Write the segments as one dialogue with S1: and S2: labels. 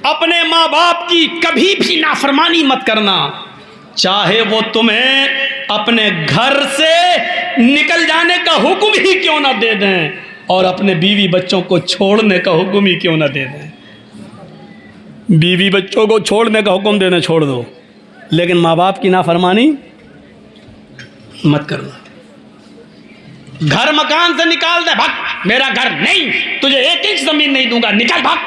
S1: अपने माँ बाप की कभी भी नाफरमानी मत करना, चाहे वो तुम्हें अपने घर से निकल जाने का हुक्म ही क्यों ना दे दें और अपने बीवी बच्चों को छोड़ने का हुक्म ही क्यों ना दे दें। बीवी बच्चों को छोड़ने का हुक्म देना छोड़ दो, लेकिन माँ बाप की नाफरमानी मत करना। घर मकान से निकाल दे, भाग, मेरा घर नहीं, तुझे 1 इंच जमीन नहीं दूंगा, निकल भाग।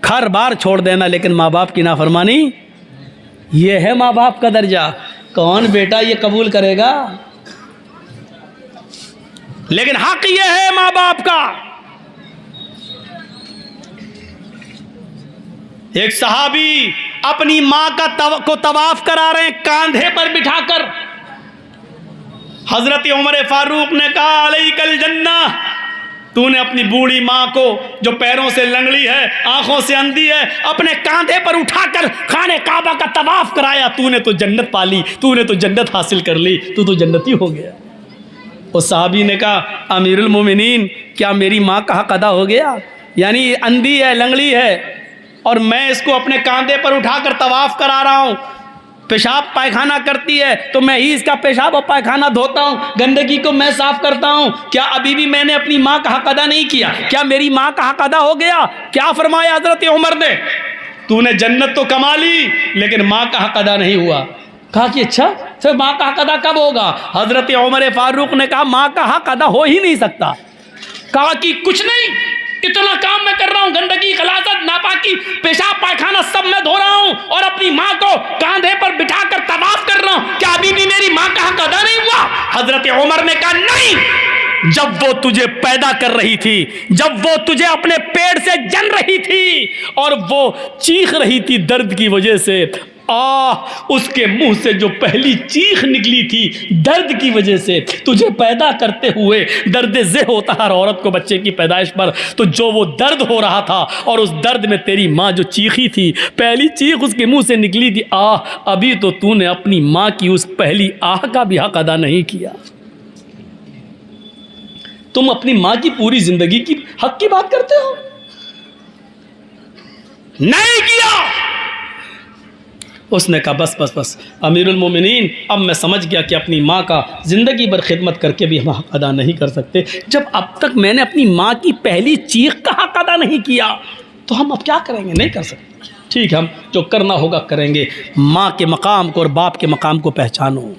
S1: घर बार छोड़ देना, लेकिन माँ बाप की नाफरमानी, ये है माँ बाप का दर्जा। कौन बेटा ये कबूल करेगा? लेकिन हक ये है माँ बाप का। एक सहाबी अपनी माँ को तवाफ करा रहे हैं कांधे पर बिठाकर। हजरत उमर फारूक ने कहा, अलैकल जन्ना, तूने अपनी बूढ़ी माँ को जो पैरों से लंगड़ी है, आंखों से अंधी है, अपने कांधे पर उठाकर खाने काबा का तवाफ कराया, तूने तो जन्नत पाली, तूने तो जन्नत हासिल कर ली, तू तो जन्नती हो गया। उस साहबी ने कहा, अमीरुल मोमिनीन, क्या मेरी माँ का हक अदा हो गया? यानी अंधी है, लंगड़ी है, और मैं इसको अपने कांधे पर उठाकर तवाफ करा रहा हूँ, पेशाब पायखाना करती है तो मैं ही इसका पेशाब और पायखाना धोता हूँ, गंदगी को मैं साफ करता हूँ, क्या अभी भी मैंने अपनी माँ का हक अदा नहीं किया? क्या मेरी माँ का हक अदा हो गया? क्या फरमाया हजरत उमर ने, तूने जन्नत तो कमा ली लेकिन माँ का हक अदा नहीं हुआ। कहा कि अच्छा, फिर माँ का हक अदा कब होगा? हजरत उमर फारूक ने कहा, माँ का हक अदा हो ही नहीं सकता। कहा कि कुछ नहीं, इतना काम मैं कर रहा हूं, गंदगी, गलाजत, नापाकी, पेशाब पायखाना सब मैं धो रहा हूं और अपनी माँ को कांधे पर बिठाकर तवाफ कर रहा हूं, क्या अभी भी मेरी माँ का हक अदा नहीं हुआ? हजरत उमर ने कहा, नहीं, जब वो तुझे पैदा कर रही थी, जब वो तुझे अपने पेट से जन रही थी और वो चीख रही थी दर्द की वजह से, उसके मुंह से जो पहली चीख निकली थी दर्द की वजह से, तुझे पैदा करते हुए दर्द ज़े होता हर औरत को बच्चे की पैदाइश पर, तो जो वो दर्द हो रहा था और उस दर्द में तेरी माँ जो चीखी थी, पहली चीख उसके मुंह से निकली थी, अभी तो तूने अपनी माँ की उस पहली आह का भी हक अदा नहीं किया। तुम अपनी माँ की पूरी जिंदगी की हक की बात करते हो, नहीं किया। उसने कहा, बस बस बस अमीरुल मोमिनीन, अब मैं समझ गया कि अपनी माँ का ज़िंदगी भर खिदमत करके भी हम हक अदा नहीं कर सकते। जब अब तक मैंने अपनी माँ की पहली चीख का हक अदा नहीं किया तो हम अब क्या करेंगे? नहीं कर सकते। ठीक है, हम जो करना होगा करेंगे। माँ के मकाम को और बाप के मकाम को पहचानो।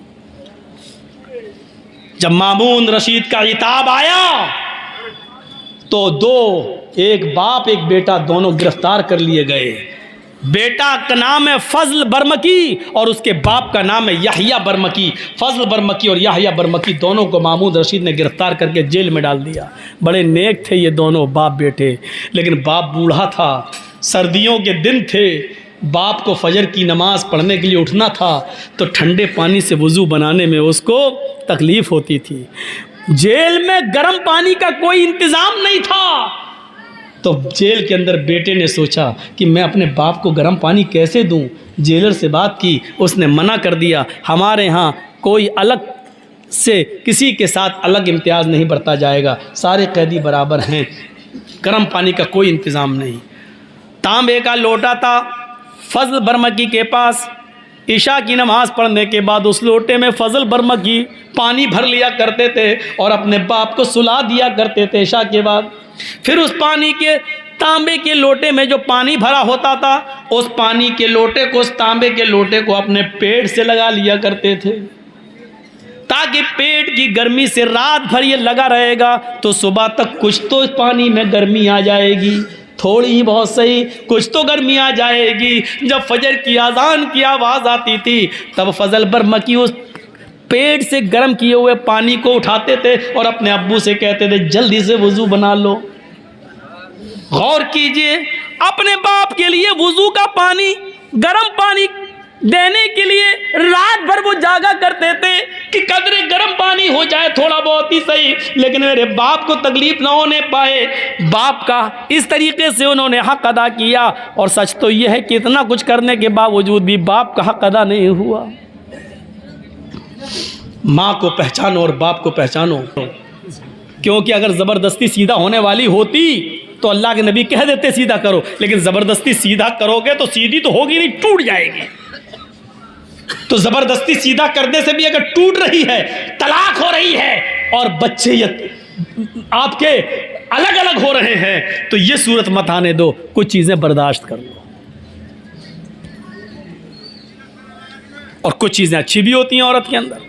S1: जब मामून रशीद का इताब आया तो एक बाप एक बेटा दोनों गिरफ्तार कर लिए गए। बेटा का नाम है फजल बरमकी और उसके बाप का नाम है याहिया बरमकी। फजल बरमकी और याहिया बरमकी दोनों को मामून रशीद ने गिरफ्तार करके जेल में डाल दिया। बड़े नेक थे ये दोनों बाप बेटे, लेकिन बाप बूढ़ा था, सर्दियों के दिन थे, बाप को फजर की नमाज पढ़ने के लिए उठना था तो ठंडे पानी से वज़ू बनाने में उसको तकलीफ़ होती थी। जेल में गर्म पानी का कोई इंतज़ाम नहीं था, तो जेल के अंदर बेटे ने सोचा कि मैं अपने बाप को गर्म पानी कैसे दूं। जेलर से बात की, उसने मना कर दिया, हमारे यहाँ कोई अलग से किसी के साथ अलग इम्तियाज़ नहीं बरता जाएगा, सारे कैदी बराबर हैं, गर्म पानी का कोई इंतज़ाम नहीं। तांबे का लोटा था फजल बरमकी के पास। ईशा की नमाज़ पढ़ने के बाद उस लोटे में फजल बरमकी पानी भर लिया करते थे और अपने बाप को सुला दिया करते थे ईशा के बाद। फिर उस पानी के तांबे के लोटे में जो पानी भरा होता था, उस पानी के लोटे को, उस तांबे के लोटे को अपने पेट से लगा लिया करते थे, ताकि पेट की गर्मी से रात भर ये लगा रहेगा तो सुबह तक कुछ तो इस पानी में गर्मी आ जाएगी, थोड़ी ही बहुत सही, कुछ तो गर्मी आ जाएगी। जब फजर की आज़ान की आवाज़ आती थी तब फजल बरमकी उस पेट से गर्म किए हुए पानी को उठाते थे और अपने अब्बू से कहते थे, जल्दी से वज़ू बना लो। गौर कीजिए, अपने बाप के लिए वज़ू का पानी, गर्म पानी देने के लिए रात भर वो जागा करते थे कि कदरे गर्म पानी हो जाए, थोड़ा बहुत ही सही, लेकिन मेरे बाप को तकलीफ ना होने पाए। बाप का इस तरीके से उन्होंने हक अदा किया। और सच तो यह है कि इतना कुछ करने के बावजूद भी बाप का हक अदा नहीं हुआ। माँ को पहचानो और बाप को पहचानो, क्योंकि अगर ज़बरदस्ती सीधा होने वाली होती तो अल्लाह के नबी कह देते सीधा करो, लेकिन ज़बरदस्ती सीधा करोगे तो सीधी तो होगी नहीं, टूट जाएगी। तो ज़बरदस्ती सीधा करने से भी अगर टूट रही है, तलाक हो रही है और बच्चे आपके अलग अलग हो रहे हैं, तो ये सूरत मत आने दो, कुछ चीज़ें बर्दाश्त कर लो। और कुछ चीज़ें अच्छी भी होती हैं औरत के अंदर।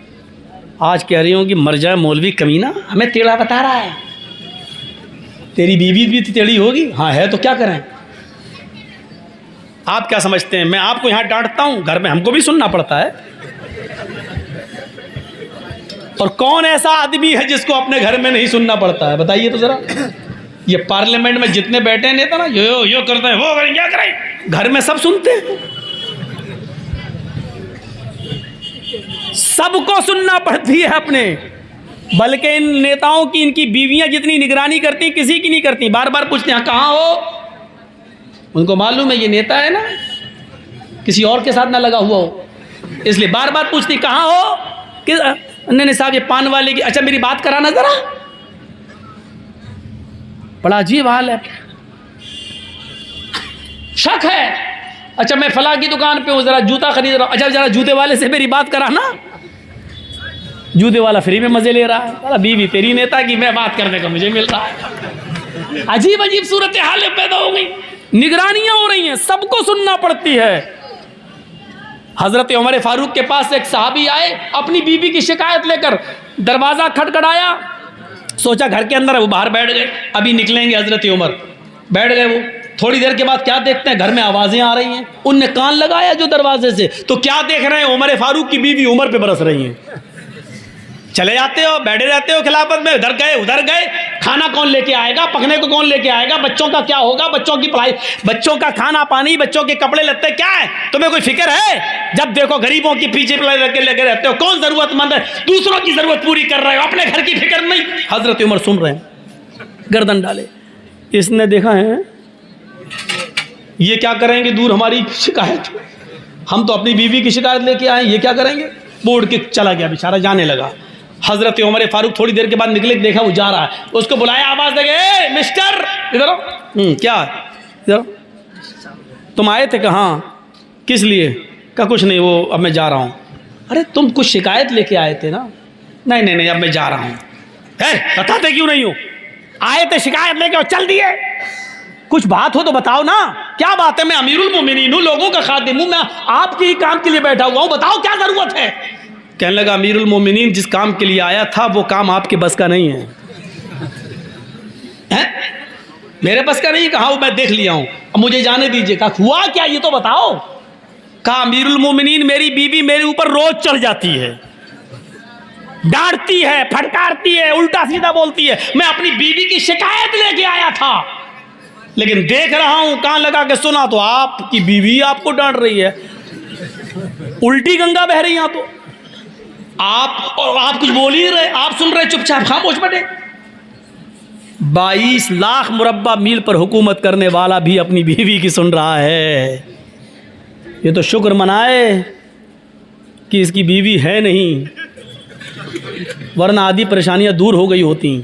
S1: आज कह रही हूँ कि मर जाए मौलवी कमीना, हमें टेढ़ा बता रहा है। तेरी बीवी भी टेढ़ी होगी, हाँ है तो क्या करें। आप क्या समझते हैं मैं आपको यहाँ डांटता हूँ, घर में हमको भी सुनना पड़ता है। और कौन ऐसा आदमी है जिसको अपने घर में नहीं सुनना पड़ता है, बताइए तो जरा। ये पार्लियामेंट में जितने बैठे हैं नेता ना, यो करते हैं, वो करें, क्या करें, घर में सब सुनते हैं। सबको सुनना पड़ती है अपने, बल्कि इन नेताओं की, इनकी बीवियां जितनी निगरानी करती किसी की नहीं करती। बार बार पूछते हैं कहाँ हो, उनको मालूम है ये नेता है ना, किसी और के साथ ना लगा हुआ हो, इसलिए बार बार पूछती कहाँ हो कि नहीं साहब ये पान वाले की, अच्छा मेरी बात कराना जरा। बड़ा अजीब हाल है, शक है, अच्छा मैं फला की दुकान पे हूँ, जरा जूता खरीद रहा हूँ, अच्छा जरा जूते वाले से मेरी बात कराना। जूते वाला फ्री में मजे ले रहा है, बीवी तेरी नेता की, मैं बात करने का मुझे मिल रहा है। अजीब अजीब सूरत हाल पैदा हो गई, निगरानियां हो रही हैं, सबको सुनना पड़ती है। हजरत उमर फारूक के पास एक साहबी आए, अपनी बीवी की शिकायत लेकर, दरवाजा खटखटाया, सोचा घर के अंदर है, वो बाहर बैठ गए, अभी निकलेंगे हजरत उमर, बैठ गए वो। थोड़ी देर के बाद क्या देखते हैं, घर में आवाजें आ रही हैं, उनने कान लगाया जो दरवाजे से, तो क्या देख रहे हैं, उमर फारूक की बीवी उमर पे बरस रही हैं। चले जाते हो, बैठे रहते हो खिलाफत में, इधर गए उधर गए, खाना कौन लेके आएगा, पकने को कौन लेके आएगा, बच्चों का क्या होगा, बच्चों की पढ़ाई, बच्चों का खाना पानी, बच्चों के कपड़े लत्ते, क्या है तुम्हें कोई फिक्र है। जब देखो गरीबों की पीछे लगे रहते हो, कौन जरूरतमंद है, दूसरों की जरूरत पूरी कर रहे हो, अपने घर की फिक्र नहीं। हजरत उमर सुन रहे हैं, गर्दन डाले। इसने देखा है ये क्या करेंगे, दूर हमारी शिकायत, हम तो अपनी बीवी की शिकायत लेके आए, ये क्या करेंगे, बोर्ड के चला गया बेचारा, जाने लगा। हजरत उमर फारूक थोड़ी देर के बाद निकले, देखा वो जा रहा है, उसको बुलाया, आवाज देंगे मिस्टर इधर आओ। क्या इधर, तुम आए थे कहाँ, किस लिए, का कुछ नहीं, वो अब मैं जा रहा हूँ। अरे तुम कुछ शिकायत लेके आए थे ना, नहीं नहीं नहीं अब मैं जा रहा हूँ। बताते क्यों नहीं हो, आए थे शिकायत लेके और चल दिए, कुछ बात हो तो बताओ ना, क्या बात है, मैं अमीरुल मोमिनीन हूँ, लोगों का खादिम हूँ, मैं आपके ही काम के लिए बैठा हुआ हूँ, बताओ क्या जरूरत है। कहने लगा अमीरुल मोमिनीन जिस काम के लिए आया था वो काम आपके बस का नहीं है। मेरे बस का नहीं, कहा वो मैं देख लिया हूँ, अब मुझे जाने दीजिए। कहा हुआ क्या ये तो बताओ। कहा अमीरुल मोमिनीन मेरी बीवी मेरे ऊपर रोज चढ़ जाती है, डांटती है, फटकारती है, उल्टा सीधा बोलती है, मैं अपनी बीवी की शिकायत लेके आया था, लेकिन देख रहा हूं कान लगा के सुना तो आपकी बीवी आपको डांट रही है, उल्टी गंगा बह रही, यहां तो आप कुछ बोल ही रहे, आप सुन रहे चुपचाप खामोश बैठे। 22 लाख मुरब्बा मील पर हुकूमत करने वाला भी अपनी बीवी की सुन रहा है। ये तो शुक्र मनाए कि इसकी बीवी है नहीं, वरना आधी परेशानियां दूर हो गई होती।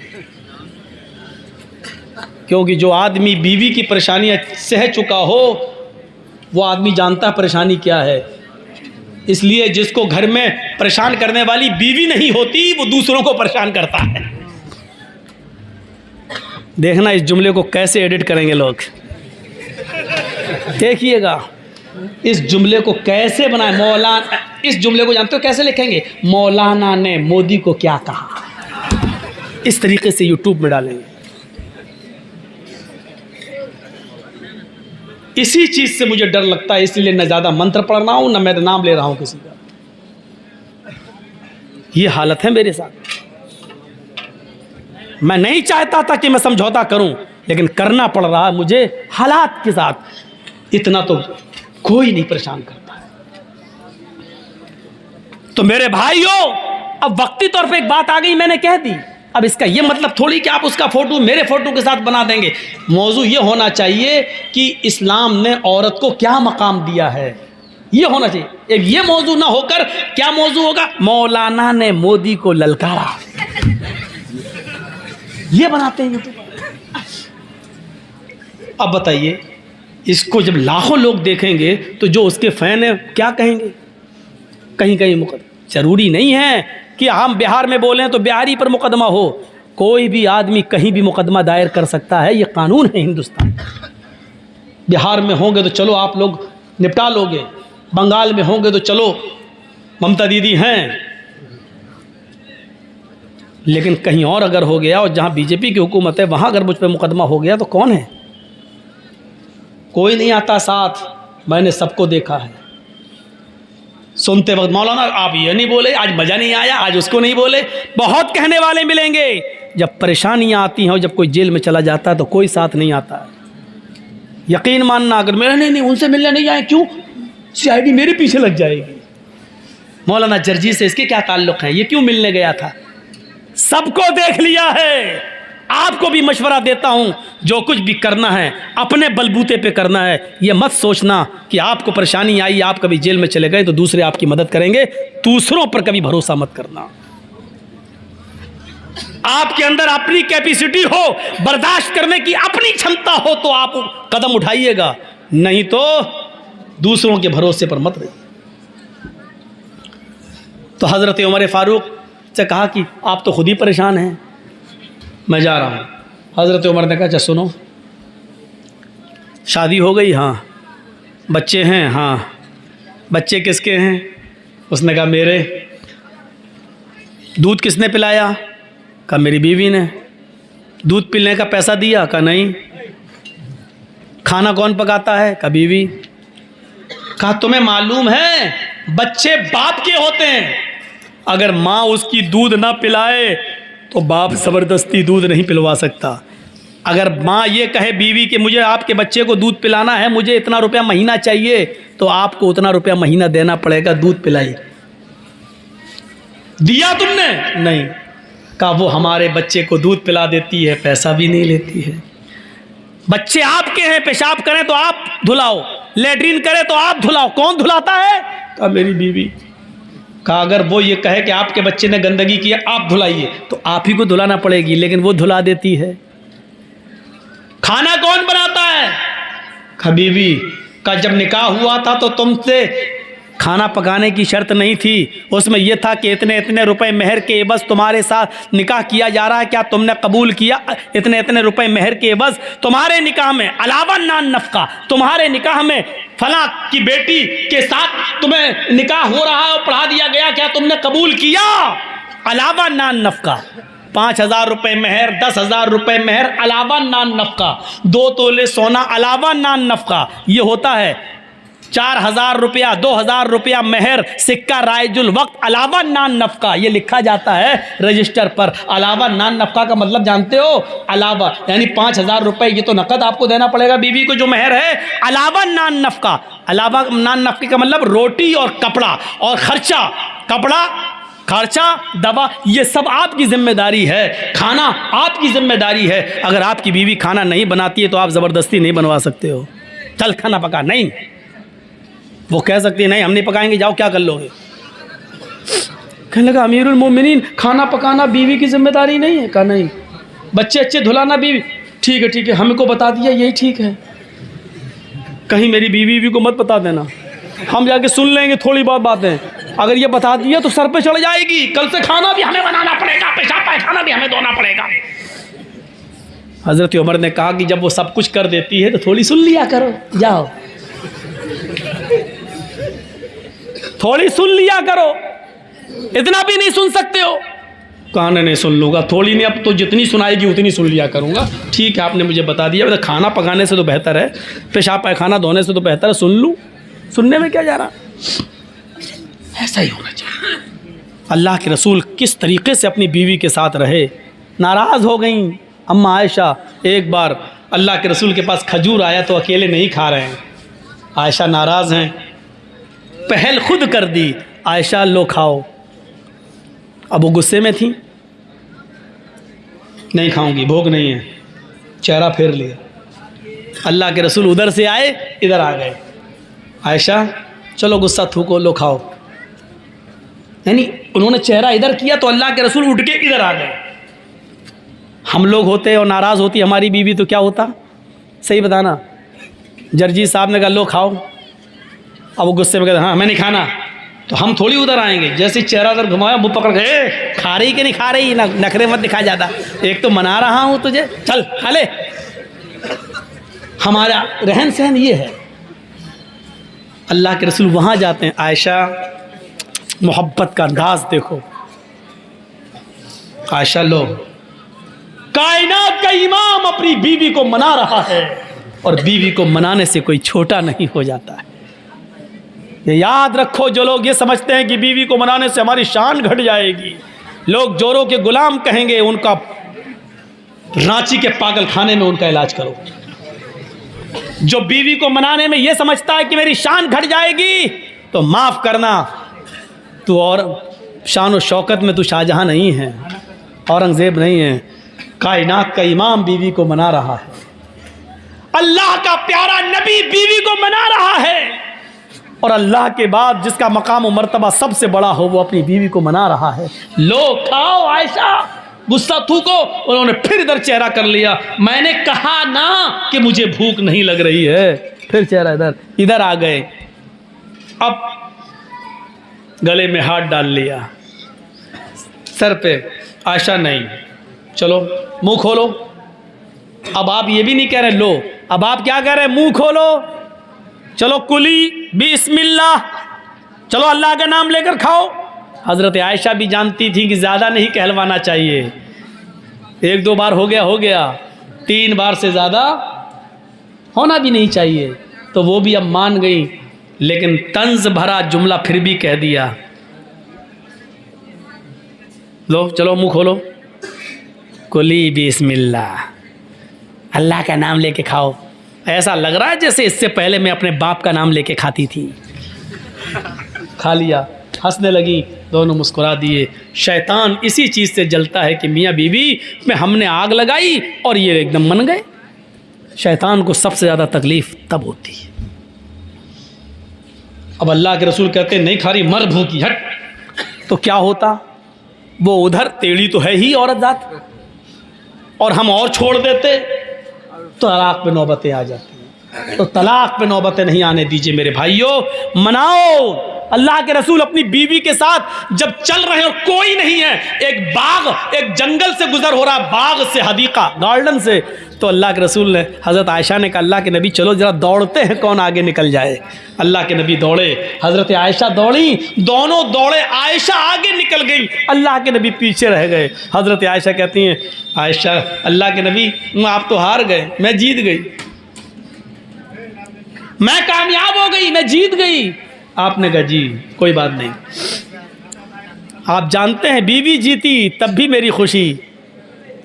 S1: क्योंकि जो आदमी बीवी की परेशानियां सह चुका हो वो आदमी जानता है परेशानी क्या है। इसलिए जिसको घर में परेशान करने वाली बीवी नहीं होती वो दूसरों को परेशान करता है। देखना इस जुमले को कैसे एडिट करेंगे लोग, देखिएगा इस जुमले को कैसे बनाए। मौलाना, इस जुमले को जानते हो कैसे लिखेंगे, मौलाना ने मोदी को क्या कहा, इस तरीके से यूट्यूब में डालेंगे। इसी चीज से मुझे डर लगता है, इसलिए न ज्यादा मंत्र पढ़ रहा हूं न मैं नाम ले रहा हूं किसी का। ये हालत है मेरे साथ। मैं नहीं चाहता था कि मैं समझौता करूं, लेकिन करना पड़ रहा है मुझे हालात के साथ। इतना तो कोई नहीं परेशान करता है। तो मेरे भाइयों, अब वक्ती तौर पे एक बात आ गई, मैंने कह दी। अब इसका ये मतलब थोड़ी कि आप उसका फोटो मेरे फोटो के साथ बना देंगे। मौजू ये होना चाहिए कि इस्लाम ने औरत को क्या मकाम दिया है, ये होना चाहिए। एक ये मौजू ना होकर क्या मौजू होगा, मौलाना ने मोदी को ललकारा, ये बनाते हैं यूट्यूब। अब बताइए, इसको जब लाखों लोग देखेंगे तो जो उसके फ़ैन हैं क्या कहेंगे? कहीं कहीं मुकदमा। ज़रूरी नहीं है कि हम बिहार में बोलें तो बिहारी पर मुकदमा हो, कोई भी आदमी कहीं भी मुकदमा दायर कर सकता है, ये कानून है हिंदुस्तान। बिहार में होंगे तो चलो आप लोग निपटा लोगे, बंगाल में होंगे तो चलो ममता दीदी हैं, लेकिन कहीं और अगर हो गया और जहाँ बीजेपी की हुकूमत है वहाँ अगर मुझ पर मुकदमा हो गया तो कौन है? कोई नहीं आता साथ। मैंने सबको देखा है। सुनते वक्त मौलाना आप ये नहीं बोले, आज मज़ा नहीं आया, आज उसको नहीं बोले, बहुत कहने वाले मिलेंगे। जब परेशानियाँ आती हैं और जब कोई जेल में चला जाता है तो कोई साथ नहीं आता है। यकीन मानना, अगर मेरा नहीं उनसे मिलने नहीं आए, क्यों? CID मेरे पीछे लग जाएगी। मौलाना जर्जी से इसके क्या ताल्लुक़ है? ये क्यों मिलने गया था? सबको देख लिया है। आपको भी मशवरा देता हूं, जो कुछ भी करना है अपने बलबूते पे करना है। ये मत सोचना कि आपको परेशानी आई, आप कभी जेल में चले गए तो दूसरे आपकी मदद करेंगे। दूसरों पर कभी भरोसा मत करना। आपके अंदर अपनी कैपेसिटी हो, बर्दाश्त करने की अपनी क्षमता हो तो आप कदम उठाइएगा, नहीं तो दूसरों के भरोसे पर मत रहिए। तो हज़रत उमर फारूक से कहा कि आप तो खुद ही परेशान हैं, मैं जा रहा हूँ। हज़रत उमर ने कहा अच्छा सुनो, शादी हो गई? हाँ। बच्चे हैं? हाँ। बच्चे किसके हैं? उसने कहा मेरे। दूध किसने पिलाया? कहा मेरी बीवी ने। दूध पिलने का पैसा दिया? कहा नहीं। खाना कौन पकाता है? कहा बीवी। कहा तुम्हें मालूम है बच्चे बाप के होते हैं, अगर माँ उसकी दूध ना पिलाए तो बाप ज़बरदस्ती दूध नहीं पिलवा सकता। अगर माँ ये कहे बीवी कि मुझे आपके बच्चे को दूध पिलाना है, मुझे इतना रुपया महीना चाहिए, तो आपको उतना रुपया महीना देना पड़ेगा, दूध पिलाई। दिया तुमने? नहीं। कहा वो हमारे बच्चे को दूध पिला देती है, पैसा भी नहीं लेती है। बच्चे आपके हैं, पेशाब करें तो आप धुलाओ, लेटरिन करें तो आप धुलाओ, कौन धुलाता है? कहा मेरी बीवी। कहा अगर वो ये कहे कि आपके बच्चे ने गंदगी की आप धुलाइए, तो आप ही को धुलाना पड़ेगी, लेकिन वो धुला देती है। खाना कौन बनाता है? कहा बीवी। कहा जब निकाह हुआ था तो तुमसे खाना पकाने की शर्त नहीं थी, उसमें यह था कि इतने इतने रुपए मेहर के बस तुम्हारे साथ निकाह किया जा रहा है, क्या तुमने कबूल किया? इतने इतने रुपए मेहर के बस तुम्हारे निकाह में, अलावा नान नफका, तुम्हारे निकाह में फला की बेटी के साथ तुम्हें निकाह हो रहा है और पढ़ा दिया गया, क्या तुमने कबूल किया? अलावा नान नफका। 5,000 रुपये मेहर, 10,000 रुपये मेहर, अलावा नान नफका। 2 तोले सोना अलावा नान नफका। ये होता है 4,000 रुपया, 2,000 रुपया मेहर, सिक्का रायजुल वक्त, अलावा नान नफका। ये लिखा जाता है रजिस्टर पर। अलावा नान नफका का मतलब जानते हो? अलावा यानी 5,000 रुपये, ये तो नकद आपको देना पड़ेगा बीवी को जो मेहर है। अलावा नान नफका, अलावा नान नफके का मतलब रोटी और कपड़ा और खर्चा, कपड़ा खर्चा, दवा, ये सब आपकी जिम्मेदारी है। खाना आपकी जिम्मेदारी है। अगर आपकी बीवी खाना नहीं बनाती है तो आप ज़बरदस्ती नहीं बनवा सकते हो, चल खाना पका, नहीं। वो कह सकती है नहीं हम नहीं पकाएंगे, जाओ क्या कर लोगे। कहने लगा अमीरुल मोमिनीन खाना पकाना बीवी की जिम्मेदारी नहीं है? कहा नहीं। बच्चे अच्छे धुलाना बीवी, ठीक है ठीक है, हमको बता दिया यही ठीक है। कहीं मेरी बीवी को मत बता देना, हम जाके सुन लेंगे थोड़ी बहुत बातें। अगर ये बता दिया तो सर पे चढ़ जाएगी, कल से खाना भी हमें बनाना पड़ेगा, पेशाब पायखाना भी हमें धोना पड़ेगा। हज़रत उमर ने कहा कि जब वो सब कुछ कर देती है तो थोड़ी सुन लिया करो, जाओ थोड़ी सुन लिया करो, इतना भी नहीं सुन सकते हो? कहा नहीं सुन लूँगा, थोड़ी नहीं, अब तो जितनी सुनाएगी उतनी सुन लिया करूँगा। ठीक है आपने मुझे बता दिया, मतलब खाना पकाने से तो बेहतर है, पेशाब पायखाना धोने से तो बेहतर है, सुन लूँ, सुनने में क्या जा रहा। ऐसा ही होना चाहिए। अल्लाह के रसूल किस तरीके से अपनी बीवी के साथ रहे। नाराज़ हो गई अम्मा आयशा। एक बार अल्लाह के रसूल के पास खजूर आया तो अकेले नहीं खा रहे हैं, आयशा नाराज़ हैं, पहल खुद कर दी, आयशा लो खाओ। अब वो गुस्से में थी, नहीं खाऊंगी, भूख नहीं है, चेहरा फेर लिया। अल्लाह के रसूल उधर से आए, इधर आ गए, आयशा चलो गुस्सा थूको, लो खाओ। यानी उन्होंने चेहरा इधर किया तो अल्लाह के रसूल उठ के इधर आ गए। हम लोग होते और नाराज़ होती हमारी बीवी तो क्या होता? सही बताना। जर्जी साहब ने कहा लो खाओ। अब वो गुस्से में कहते हाँ हमें नहीं खाना। तो हम थोड़ी उधर आएंगे, जैसे चेहरा उधर घुमाया मुँह पकड़ गए, खा रही कि नहीं खा रही, नखरे मत दिखा ज़्यादा, एक तो मना रहा हूँ तुझे, चल खा ले। हमारा रहन सहन ये है। अल्लाह के रसूल वहाँ जाते हैं, आयशा मोहब्बत का अंदाज देखो। आयशा लो, कायनात का इमाम अपनी बीवी को मना रहा है, और बीवी को मनाने से कोई छोटा नहीं हो जाता है। ये याद रखो, जो लोग ये समझते हैं कि बीवी को मनाने से हमारी शान घट जाएगी, लोग जोरों के गुलाम कहेंगे, उनका रांची के पागल खाने में उनका इलाज करो। जो बीवी को मनाने में ये समझता है कि मेरी शान घट जाएगी, तो माफ़ करना, तू और शान और शौकत में तू शाहजहां नहीं है, औरंगज़ेब नहीं है। कायनात का इमाम बीवी को मना रहा है, अल्लाह का प्यारा नबी बीवी को मना रहा है, और अल्लाह के बाद जिसका मकाम और मर्तबा सबसे बड़ा हो वो अपनी बीवी को मना रहा है। लो खाओ आयशा, गुस्सा थूको। उन्होंने फिर इधर चेहरा कर लिया, मैंने कहा ना कि मुझे भूख नहीं लग रही है, फिर चेहरा इधर आ गए। अब गले में हाथ डाल लिया, सर पे, आयशा नहीं, चलो मुंह खोलो। अब आप ये भी नहीं कह रहे लो, अब आप क्या कह रहे हैं, मुंह खोलो, चलो कुली बिस्मिल्लाह, चलो अल्लाह का नाम लेकर खाओ। हज़रत आयशा भी जानती थी कि ज़्यादा नहीं कहलवाना चाहिए, 1-2 बार हो गया, 3 बार से ज़्यादा होना भी नहीं चाहिए, तो वो भी अब मान गई, लेकिन तंज भरा जुमला फिर भी कह दिया, लो चलो मुंह खोलो, कुली बिस्मिल्लाह, अल्लाह का नाम लेके खाओ। ऐसा लग रहा है जैसे इससे पहले मैं अपने बाप का नाम लेके खाती थी। खा लिया, हंसने लगी, दोनों मुस्कुरा दिए। शैतान इसी चीज़ से जलता है कि मियाँ बीवी में हमने आग लगाई और ये एकदम मन गए। शैतान को सबसे ज़्यादा तकलीफ़ तब होती है। अब अल्लाह के रसूल कहते नहीं खा रही, मर भूखी, हट। तो क्या होता, वो उधर टेढ़ी तो है ही औरत जात, और हम और छोड़ देते तो तलाक पे नौबतें आ जाती हैं। तो तलाक पे नौबतें नहीं आने दीजिए मेरे भाइयों, मनाओ। अल्लाह के रसूल अपनी बीवी के साथ जब चल रहे हो, कोई नहीं है, एक बाग, एक जंगल से गुजर हो रहा, बाग से, हदीका, गार्डन से, तो अल्लाह के रसूल ने, हज़रत आयशा ने कहा अल्लाह के नबी चलो ज़रा दौड़ते हैं, कौन आगे निकल जाए। अल्लाह के नबी दौड़े, हज़रत आयशा दौड़ी, दोनों दौड़े, आयशा आगे निकल गई, अल्लाह के नबी पीछे रह गए। हज़रत आयशा कहती हैं, आयशा अल्लाह के नबी आप तो हार गए, मैं जीत गई, मैं कामयाब हो गई, मैं जीत गई। आपने कहा जी कोई बात नहीं, आप जानते हैं बीवी जीती तब भी मेरी खुशी,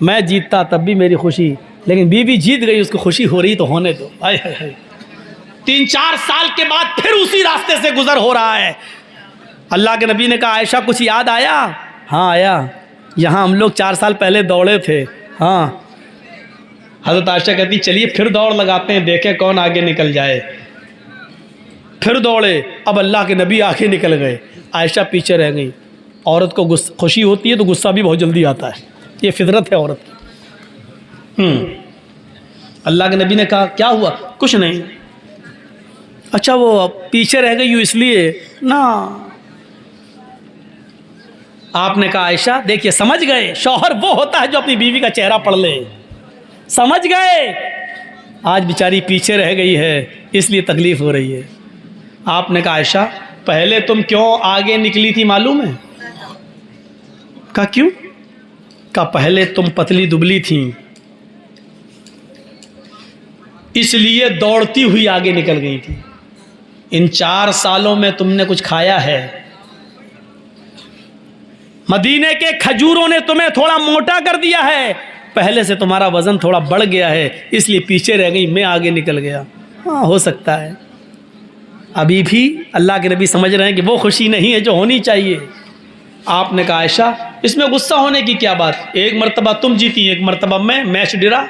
S1: मैं जीतता तब भी मेरी खुशी, लेकिन बीवी जीत गई, उसको खुशी हो रही तो होने दो। हाय हाय हाय। 3-4 साल के बाद फिर उसी रास्ते से गुजर हो रहा है। अल्लाह के नबी ने कहा आयशा कुछ याद आया? हाँ आया, यहाँ हम लोग 4 साल पहले दौड़े थे। हाँ। हज़रत आयशा कहती चलिए फिर दौड़ लगाते हैं, देखें कौन आगे निकल जाए। फिर दौड़े, अब अल्लाह के नबी आगे निकल गए, आयशा पीछे रह गई। औरत को खुशी होती है तो गुस्सा भी बहुत जल्दी आता है, ये फितरत है औरत की। अल्लाह के नबी ने कहा क्या हुआ? कुछ नहीं। अच्छा वो पीछे रह गई इसलिए ना। आपने कहा आयशा देखिए समझ गए, शौहर वो होता है जो अपनी बीवी का चेहरा पढ़ ले। समझ गए, आज बेचारी पीछे रह गई है इसलिए तकलीफ़ हो रही है। आपने कहा आयशा पहले तुम क्यों आगे निकली थी मालूम है? कहा क्यों? कहा पहले तुम पतली दुबली थी, इसलिए दौड़ती हुई आगे निकल गई थी। इन 4 सालों में तुमने कुछ खाया है, मदीने के खजूरों ने तुम्हें थोड़ा मोटा कर दिया है, पहले से तुम्हारा वज़न थोड़ा बढ़ गया है इसलिए पीछे रह गई, मैं आगे निकल गया। हाँ हो सकता है। अभी भी अल्लाह के नबी समझ रहे हैं कि वो खुशी नहीं है जो होनी चाहिए। आपने कहा आयशा इसमें गुस्सा होने की क्या बात, एक मर्तबा तुम जीती एक मर्तबा मैं, मैच डिरा,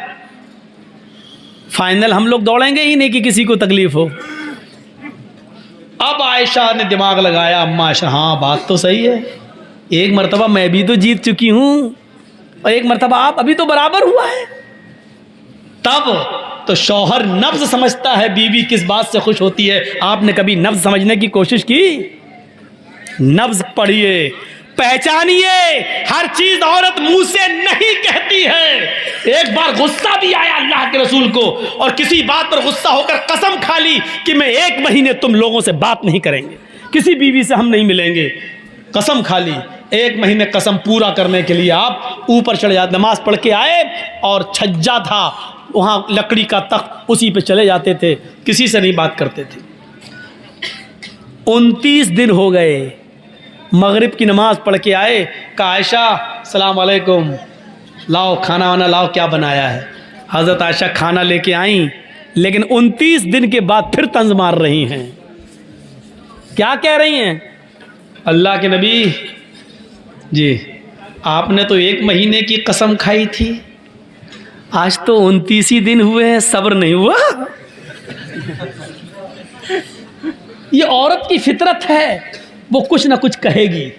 S1: फाइनल हम लोग दौड़ेंगे ही नहीं कि किसी को तकलीफ हो। अब आयशा ने दिमाग लगाया, अम्मा आयशा हाँ बात तो सही है, एक मर्तबा मैं भी तो जीत चुकी हूँ और एक मर्तबा आप, अभी तो बराबर हुआ है। तब तो शौहर नब्ज समझता है बीवी किस बात से खुश होती है। आपने कभी नब्ज समझने की कोशिश की? नब्ज पढ़िए, पहचानिए। हर चीज औरत मुंह से नहीं कहती है। एक बार गुस्सा भी आया अल्लाह के रसूल को और किसी बात पर गुस्सा होकर कसम खा ली कि मैं 1 महीने तुम लोगों से बात नहीं करेंगे, किसी बीवी से हम नहीं मिलेंगे। कसम खा ली। 1 महीने कसम पूरा करने के लिए आप ऊपर चले जाते, नमाज पढ़ के आए और छज्जा था वहाँ लकड़ी का तख्त, उसी पे चले जाते थे, किसी से नहीं बात करते थे। 29 दिन हो गए, मगरिब की नमाज पढ़ के आए, कहा आयशा सलाम अलैकुम, लाओ खाना वाना लाओ, क्या बनाया है। हज़रत आयशा खाना लेके आई, लेकिन 29 दिन के बाद फिर तंज मार रही हैं। क्या कह रही हैं? अल्लाह के नबी जी, आपने तो 1 महीने की कसम खाई थी, आज तो 29 ही दिन हुए हैं, सब्र नहीं हुआ। ये औरत की फितरत है, वो कुछ ना कुछ कहेगी।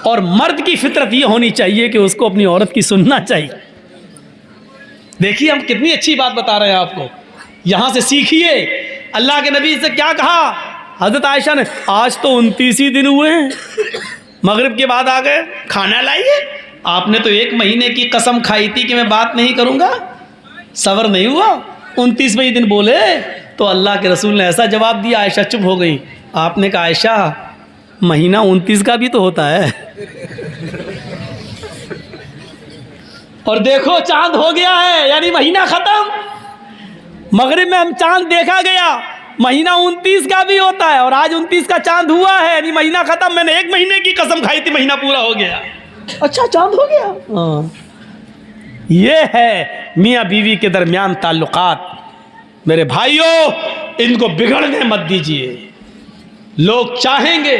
S1: और मर्द की फितरत ये होनी चाहिए कि उसको अपनी औरत की सुनना चाहिए। देखिए हम कितनी अच्छी बात बता रहे हैं आपको, यहां से सीखिए। अल्लाह के नबी से क्या कहा हजरत आयशा ने? आज तो 29 ही दिन हुए हैं, मगरिब के बाद आ गए, खाना लाइए। आपने तो 1 महीने की कसम खाई थी कि मैं बात नहीं करूंगा, सब्र नहीं हुआ, 29वें दिन बोले। तो अल्लाह के रसूल ने ऐसा जवाब दिया, आयशा चुप हो गई। आपने कहा आयशा महीना 29 का भी तो होता है। और देखो चांद हो गया है, यानी महीना खत्म। मगरिब में हम चांद देखा गया, महीना 29 का भी होता है और आज 29 का चांद हुआ है, यानी महीना खत्म। मैंने 1 महीने की कसम खाई थी, महीना पूरा हो गया। अच्छा चांद हो गया। हाँ, ये है मियाँ बीवी के दरमियान ताल्लुकात। मेरे भाइयों, इनको बिगड़ने मत दीजिए। लोग चाहेंगे,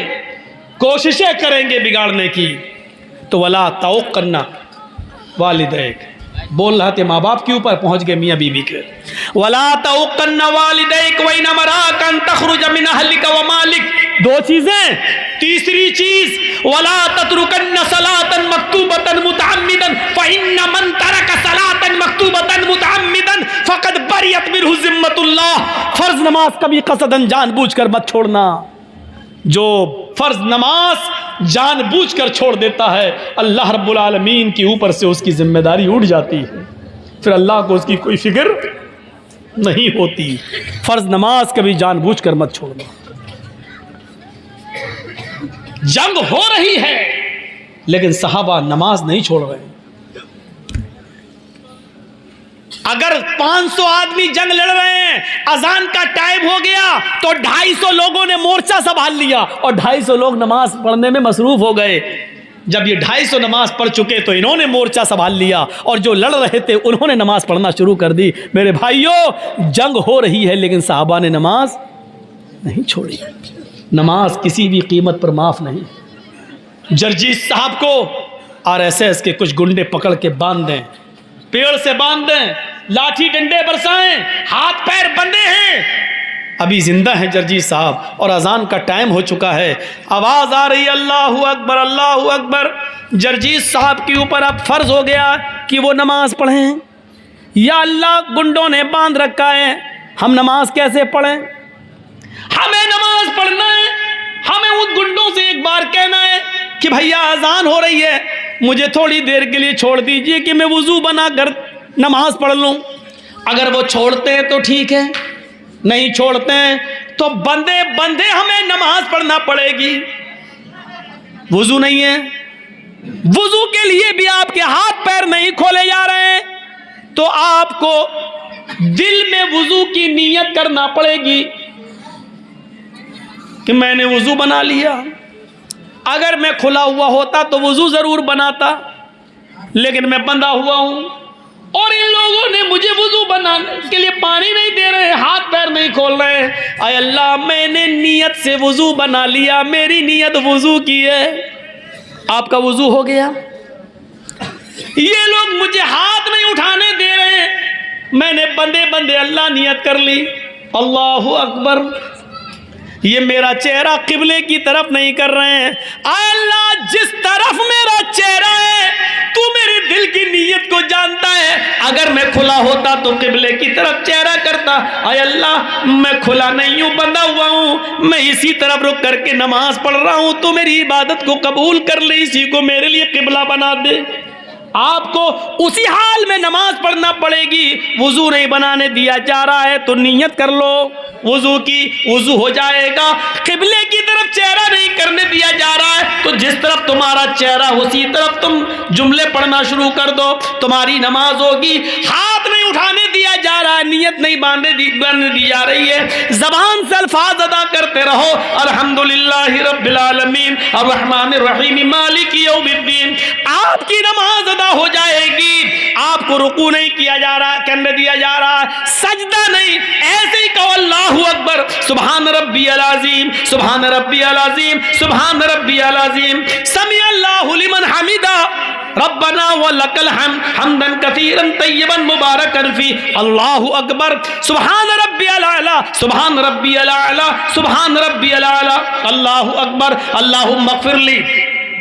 S1: कोशिशें करेंगे बिगाड़ने की, तो वला तौक करना वालिदैक, बोल रहे थे माँ बाप के ऊपर, पहुंच गए मियाँ बीवी के। वला तौक करना वालिदैक व इन मराकन तखरुज मिन अहलिका व मालिक, 2 चीजें। तीसरी चीज वला ततरुकन्न सलातन मक्तूबतन मुतअम्मिदन फइन्न मन तरक सलातन मक्तूबतन मुतअम्मिदन फकद बरियत मिनहु जिम्मतुल्लाह। फर्ज नमाज कभी कसदन जानबूझकर मत छोड़ना। जो फर्ज नमाज जानबूझकर छोड़ देता है, अल्लाह रब्बुल आलमीन के ऊपर से उसकी जिम्मेदारी उठ जाती है, फिर अल्लाह को उसकी कोई फिक्र नहीं होती। फर्ज नमाज कभी जानबूझकर मत छोड़ना। जंग हो रही है लेकिन सहाबा नमाज नहीं छोड़ रहे। अगर 500 आदमी जंग लड़ रहे हैं, अजान का टाइम हो गया तो 250 लोगों ने मोर्चा संभाल लिया और 250 लोग नमाज पढ़ने में मसरूफ हो गए। जब ये 250 नमाज पढ़ चुके तो इन्होंने मोर्चा संभाल लिया और जो लड़ रहे थे उन्होंने नमाज पढ़ना शुरू कर दी। मेरे भाइयों, जंग हो रही है लेकिन सहाबा ने नमाज नहीं छोड़ी। नमाज किसी भी कीमत पर माफ नहीं। जरजीत साहब को आरएसएस के कुछ गुंडे पकड़ के बांध दें, पेड़ से बांध दें, लाठी डंडे बरसाएं, हाथ पैर बंधे हैं, अभी जिंदा हैं जरजीत साहब और अजान का टाइम हो चुका है। आवाज आ रही अल्लाहू अकबर अल्लाहू अकबर। जरजीत साहब के ऊपर अब फर्ज हो गया कि वो नमाज पढ़ें। या अल्लाह, गुंडों ने बांध रखा है, हम नमाज कैसे पढ़ें? हमें नमाज पढ़ना है, हमें उन गुंडों से एक बार कहना है कि भैया अजान हो रही है, मुझे थोड़ी देर के लिए छोड़ दीजिए कि मैं वुजू बना कर नमाज पढ़ लूं। अगर वो छोड़ते हैं तो ठीक है, नहीं छोड़ते हैं तो बंदे बंदे हमें नमाज पढ़ना पड़ेगी। वुजू नहीं है, वुजू के लिए भी आपके हाथ पैर नहीं खोले जा रहे हैं, तो आपको दिल में वुजू की नीयत करना पड़ेगी कि मैंने वुजू बना लिया। अगर मैं खुला हुआ होता तो वुजू जरूर बनाता, लेकिन मैं बंधा हुआ हूं और इन लोगों ने मुझे वुजू बनाने के लिए पानी नहीं दे रहे, हाथ पैर नहीं खोल रहे। आय अल्लाह, मैंने नियत से वुजू बना लिया, मेरी नियत वुजू की है, आपका वुजू हो गया। ये लोग मुझे हाथ नहीं उठाने दे रहे, मैंने बंदे बंदे अल्लाह नियत कर ली, अल्लाहु अकबर। ये मेरा चेहरा किबले की तरफ नहीं कर रहे हैं। आय अल्लाह, जिस तरफ मेरा चेहरा है तू मेरी दिल की नीयत को जानता है। अगर मैं खुला होता तो किबले की तरफ चेहरा करता, आय अल्लाह मैं खुला नहीं हूं, बंधा हुआ हूं, मैं इसी तरफ रुक करके नमाज पढ़ रहा हूं, तो मेरी इबादत को कबूल कर ले, इसी को मेरे लिए किबला बना दे। आपको उसी हाल में नमाज पढ़ना पड़ेगी। वुजू नहीं बनाने दिया जा रहा है तो नियत कर लो वुजू की, वुजू हो जाएगा। किबले की तरफ चेहरा नहीं करने दिया जा रहा है तो जिस तरफ तुम्हारा चेहरा उसी तरफ तुम जुमले पढ़ना शुरू कर दो, तुम्हारी नमाज होगी। हाथ नहीं उठाने दिया जा रहा है, नियत नहीं बांधने दी जा रही है, जबान से अल्फाज अदा करते रहो, अल्हम्दुलिल्लाहि रब्बिल आलमीन अर्रहमानिर रहीम मालिकी यौमिद्दीन। आपकी नमाज अदा हो जाएगी। आपको रुकू नहीं किया जा रहा, करने दिया जा रहा, सजदा नहीं, ऐसे ही कहो अल्लाहु अकबर, सुभान रब्बियल अज़ीम, सुभान रब्बियल अज़ीम, सुभान रब्बियल अज़ीम, समी अल्लाहु लिमन हमिदा, रब्बना व लकल हम्द, हम्दन कसीरन तय्यबन मुबारकन फी, अल्लाहु अकबर, सुभान रब्बियल आला, सुभान रब्बियल आला, सुभान रब्बियल आला, अल्लाहु अकबर, अल्लाहुम्मा ग़फ़िरली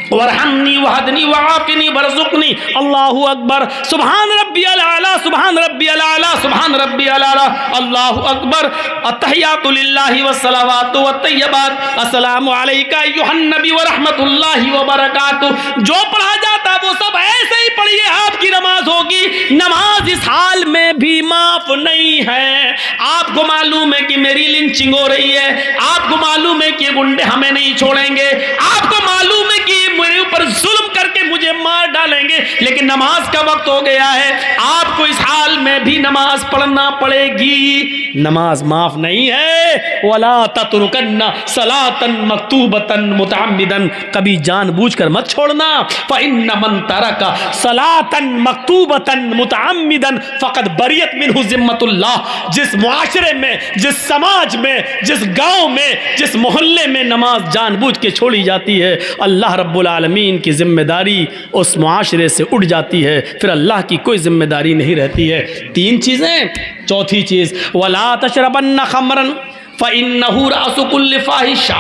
S1: वरहमनी वहदनी वआफ़िनी वरज़ुक़नी, अल्लाहु अकबर, सुभान रब्बियल आला, सुभान रब्बियल आला, सुभान रब्बियल आला, अल्लाहु अकबर। अत्तहियातु लिल्लाहि वस्सलावातु वत्तय्यबात, अस्सलामु अलैका अय्युहन नबी व रहमतुल्लाहि व बरकातुहू। जो पढ़ा जाता वो सब ऐसे ही पढ़िए, आपकी नमाज होगी। नमाज इस हाल में भी माफ नहीं है। आपको मालूम है कि मेरी लिंचिंग हो रही है, आपको मालूम है कि ये गुंडे हमें नहीं छोड़ेंगे, आपको मालूम है कि मेरे ऊपर जुल्म करके मुझे मार डालेंगे, लेकिन नमाज का वक्त हो गया है, आपको इस हाल में भी नमाज पढ़ना पड़ेगी। नमाज माफ नहीं है। वला ततरुकन्ना सलातन मक्तूबतन मुतअम्मिदन, कभी जानबूझकर मत छोड़ना। फइन्न मन तरका सलातन मक्तूबतन मुतअम्मिदन फक़द बरियत मिन्हु ज़िम्मतुल्लाह। जिस मुआशरे में, जिस समाज में, जिस गांव में, जिस मोहल्ले में नमाज जानबूझ के छोड़ी जाती है, अल्लाह रब्बुल आलमीन की जिम्मेदारी उस मुआशरे से उठ जाती है, फिर अल्लाह की कोई जिम्मेदारी नहीं रहती है। तीन चीज़ें। चौथी चीज़, वला तशरबन्न खमरन फ़इन्नहु रअसु कुल्लि फ़ाहिशा,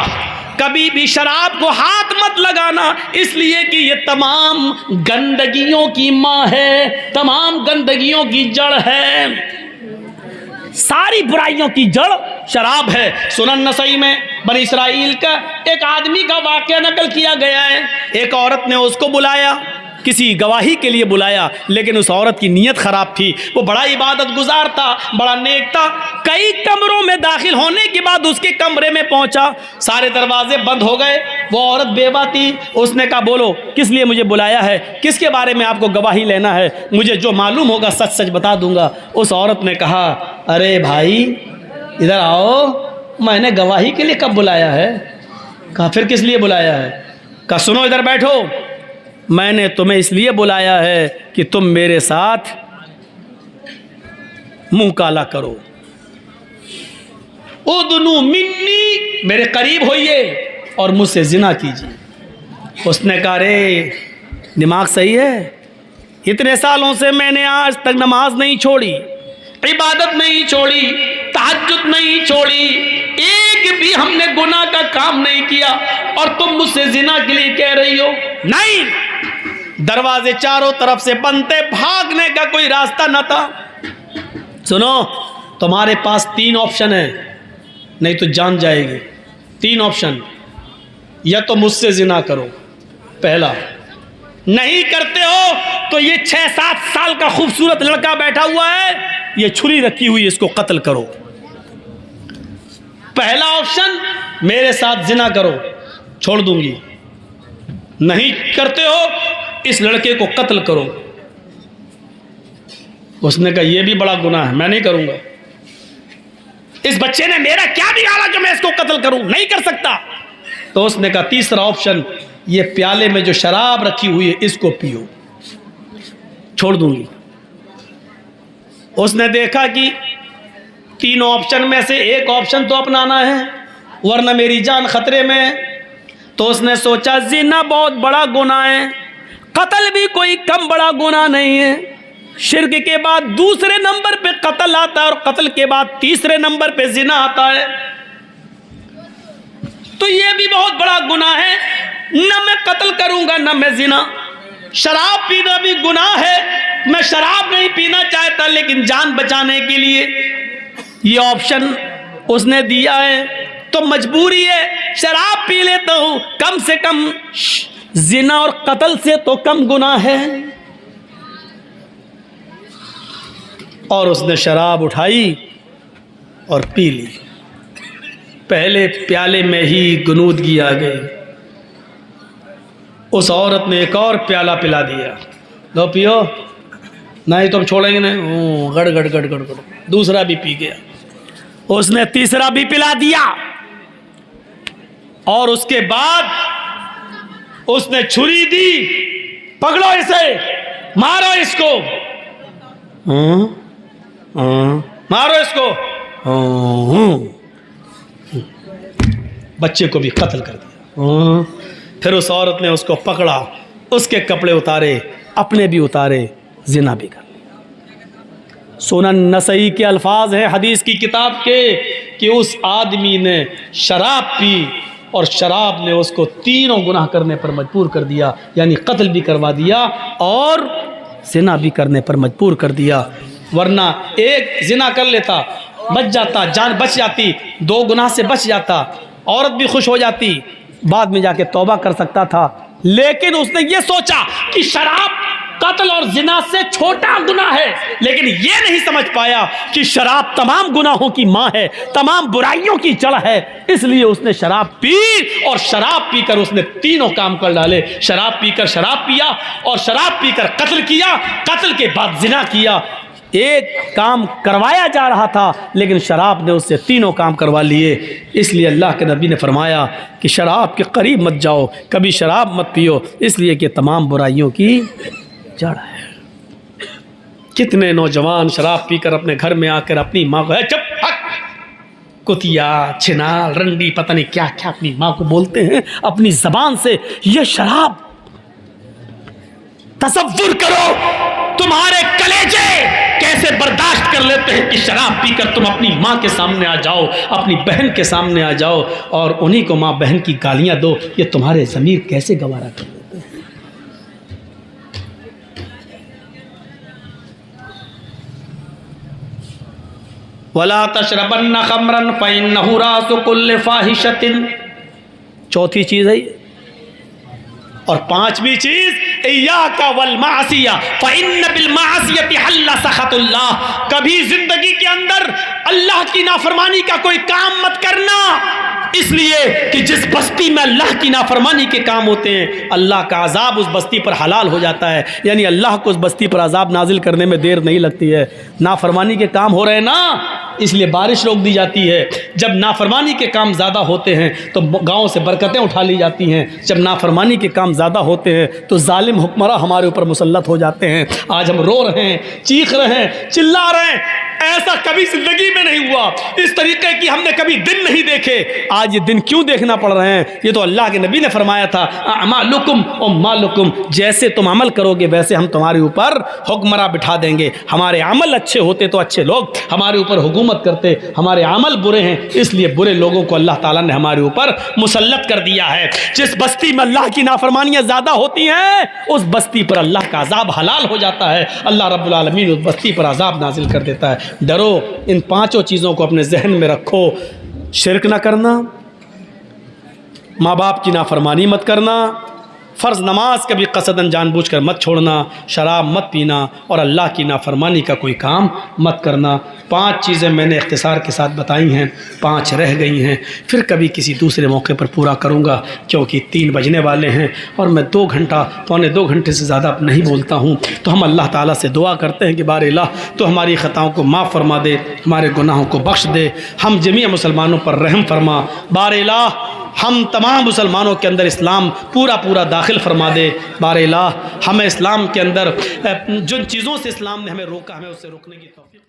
S1: कभी भी शराब को हाथ मत लगाना, इसलिए कि ये तमाम गंदगियों की माँ है, तमाम गंदगियों की जड़ है, सारी बुराइयों की जड़ शराब है। सुनन नसई में बनी इस्राइल का एक आदमी का वाक़या नकल किया गया है। एक औरत ने उसको बुलाया, किसी गवाही के लिए बुलाया, लेकिन उस औरत की नीयत ख़राब थी। वो बड़ा इबादत गुजार था, बड़ा नेक था। कई कमरों में दाखिल होने के बाद उसके कमरे में पहुंचा, सारे दरवाजे बंद हो गए। वो औरत बेवा थी। उसने कहा बोलो किस लिए मुझे बुलाया है, किसके बारे में आपको गवाही लेना है, मुझे जो मालूम होगा सच सच बता दूंगा। उस औरत ने कहा अरे भाई इधर आओ, मैंने गवाही के लिए कब बुलाया है? कहा फिर किस लिए बुलाया है? कहा सुनो इधर बैठो, मैंने तुम्हें इसलिए बुलाया है कि तुम मेरे साथ मुंह काला करो। उदनु मिन्नी, मेरे करीब होइए और मुझसे जिना कीजिए। उसने कहा रे दिमाग सही है, इतने सालों से मैंने आज तक नमाज नहीं छोड़ी, इबादत नहीं छोड़ी, तहज्जुद नहीं छोड़ी, एक भी हमने गुनाह का काम नहीं किया, और तुम मुझसे जिना के लिए कह रही हो? नहीं। दरवाजे चारों तरफ से बंद थे, भागने का कोई रास्ता न था। सुनो तुम्हारे पास तीन ऑप्शन है, नहीं तो जान जाएगी। तीन ऑप्शन, या तो मुझसे जिना करो, पहला, नहीं करते हो तो ये 6-7 साल का खूबसूरत लड़का बैठा हुआ है, ये छुरी रखी हुई है, इसको कत्ल करो। पहला ऑप्शन, मेरे साथ जिना करो, छोड़ दूंगी। नहीं करते हो इस लड़के को कत्ल करो। उसने कहा यह भी बड़ा गुनाह है, मैं नहीं करूंगा। इस बच्चे ने मेरा क्या बिगाड़ा जो मैं इसको कत्ल करूं? नहीं कर सकता। तो उसने कहा तीसरा ऑप्शन, ये प्याले में जो शराब रखी हुई है इसको पियो, छोड़ दूंगी। उसने देखा कि तीनों ऑप्शन में से एक ऑप्शन तो अपनाना है, वरना मेरी जान खतरे में है। तो उसने सोचा जिना बहुत बड़ा गुनाह है, कत्ल भी कोई कम बड़ा गुनाह नहीं है। शिर्क के बाद दूसरे नंबर पे कत्ल आता है, और कत्ल के बाद तीसरे नंबर पे जिना आता है। तो ये भी बहुत बड़ा गुनाह है, न मैं कत्ल करूंगा न मैं जिना, शराब पीना भी गुनाह है, मैं शराब नहीं पीना चाहता लेकिन जान बचाने के लिए ये ऑप्शन उसने दिया है तो मजबूरी है, शराब पी लेता हूं, कम से कम जिना और कत्ल से तो कम गुनाह है। और उसने शराब उठाई और पी ली। पहले प्याले में ही गुनूदगी आ गई। उस औरत ने एक और प्याला पिला दिया, लो पियो, नहीं तो हम छोड़ेंगे नहीं। गड़ गड़ गड़ गड़ गड़, दूसरा भी पी गया। उसने तीसरा भी पिला दिया और उसके बाद उसने छुरी दी, पकड़ो इसे, मारो इसको, मारो इसको। बच्चे को भी कत्ल कर दिया। फिर उस औरत ने उसको पकड़ा, उसके कपड़े उतारे, अपने भी उतारे, जिना भी कर लिया। सुनन नसई के अल्फाज हैं हदीस की किताब के कि उस आदमी ने शराब पी और शराब ने उसको तीनों गुनाह करने पर मजबूर कर दिया, यानी कत्ल भी करवा दिया और जिना भी करने पर मजबूर कर दिया। वरना एक जिना कर लेता, बच जाता, जान बच जाती, दो गुनाह से बच जाता, औरत भी खुश हो जाती, बाद में जाके तौबा कर सकता था। लेकिन उसने ये सोचा कि शराब कत्ल और जिना से छोटा गुनाह है, लेकिन ये नहीं समझ पाया कि शराब तमाम गुनाहों की माँ है, तमाम बुराइयों की जड़ है। इसलिए उसने शराब पी और शराब पीकर उसने तीनों काम कर डाले। शराब पीकर शराब पिया और शराब पीकर कत्ल किया, कत्ल के बाद जिना किया। एक काम करवाया जा रहा था लेकिन शराब ने उससे तीनों काम करवा लिए। इसलिए अल्लाह के नबी ने फरमाया कि शराब के करीब मत जाओ, कभी शराब मत पियो, इसलिए कि तमाम बुराइयों की जड़ है। कितने नौजवान शराब पीकर अपने घर में आकर अपनी माँ को चुप कुतिया, छिनाल, रंडी, पता नहीं क्या क्या अपनी माँ को बोलते हैं अपनी जबान से। यह शराब, तसव्वुर करो तुम्हारे कलेजे कैसे बर्दाश्त कर लेते हैं कि शराब पीकर तुम अपनी माँ के सामने आ जाओ, अपनी बहन के सामने आ जाओ और उन्हीं को माँ बहन की गालियां दो। ये तुम्हारे ज़मीर कैसे गवारा कर लेते हैं। वला तशरबन्न खमरन फइन्नहु रासु कुल्लि फाहिशतिन, चौथी चीज़ है। और पांचवी चीज इय्याका वल मासिया फइन्न बिल मासियति हल्ला सखतुल्लाह, कभी जिंदगी के अंदर अल्लाह की नाफरमानी का कोई काम मत करना, इसलिए कि जिस बस्ती में अल्लाह की नाफरमानी के काम होते हैं अल्लाह का अजाब उस बस्ती पर हलाल हो जाता है। यानी अल्लाह को उस बस्ती पर अजाब नाजिल करने में देर नहीं लगती है। नाफरमानी के काम हो रहे हैं ना, इसलिए बारिश रोक दी जाती है। जब नाफरमानी के काम ज़्यादा होते हैं तो गाँव से बरकतें उठा ली जाती हैं। जब नाफरमानी के काम ज़्यादा होते हैं तो जालिम हुक्मरान हमारे ऊपर मुसल्लत हो जाते हैं। आज हम रो रहे हैं, चीख रहे हैं, चिल्ला रहे हैं, ऐसा कभी जिंदगी में नहीं हुआ। इस तरीके की हमने कभी दिन नहीं देखे। आज ये दिन क्यों देखना पड़ रहे हैं? ये तो अल्लाह के नबी ने फरमाया था, अमालुकुम और मालुकुम, जैसे तुम अमल करोगे वैसे हम तुम्हारे ऊपर हुक्मरान बिठा देंगे। हमारे अमल अच्छे होते तो अच्छे लोग हमारे ऊपर हुकूमत करते, हमारे अमल बुरे हैं इसलिए बुरे लोगों को अल्लाह ताला ने हमारे ऊपर मुसल्लत कर दिया है। जिस बस्ती में अल्लाह की नाफरमानियाँ ज़्यादा होती हैं उस बस्ती पर अल्लाह का अजाब हलाल हो जाता है। अल्लाह रब्बुल आलमीन उस बस्ती पर अजाब नाजिल कर देता है। डरो, इन पांचों चीज़ों को अपने जहन में रखो। शिरक ना करना, माँ बाप की नाफरमानी मत करना, फ़र्ज़ नमाज कभी कसदन जानबूझकर मत छोड़ना, शराब मत पीना और अल्लाह की नाफरमानी का कोई काम मत करना। 5 चीज़ें मैंने इख्तिसार के साथ बताई हैं, 5 रह गई हैं, फिर कभी किसी दूसरे मौके पर पूरा करूँगा क्योंकि 3 बजने वाले हैं और मैं 2 घंटा पौने 2 घंटे से ज़्यादा नहीं बोलता हूँ। तो हम अल्लाह ताला से दुआ करते हैं कि बारे अल्लाह तो हमारी ख़ताओं को माफ़ फरमा दे, हमारे गुनाहों को बख्श दे, हम जमीअ मुसलमानों पर रहम फरमा। बारे अल्लाह हम तमाम मुसलमानों के अंदर इस्लाम पूरा पूरा दाखिल फरमा दे। बारे अल्लाह हमें इस्लाम के अंदर जिन चीज़ों से इस्लाम ने हमें रोका हमें उससे रोकने की तौफीक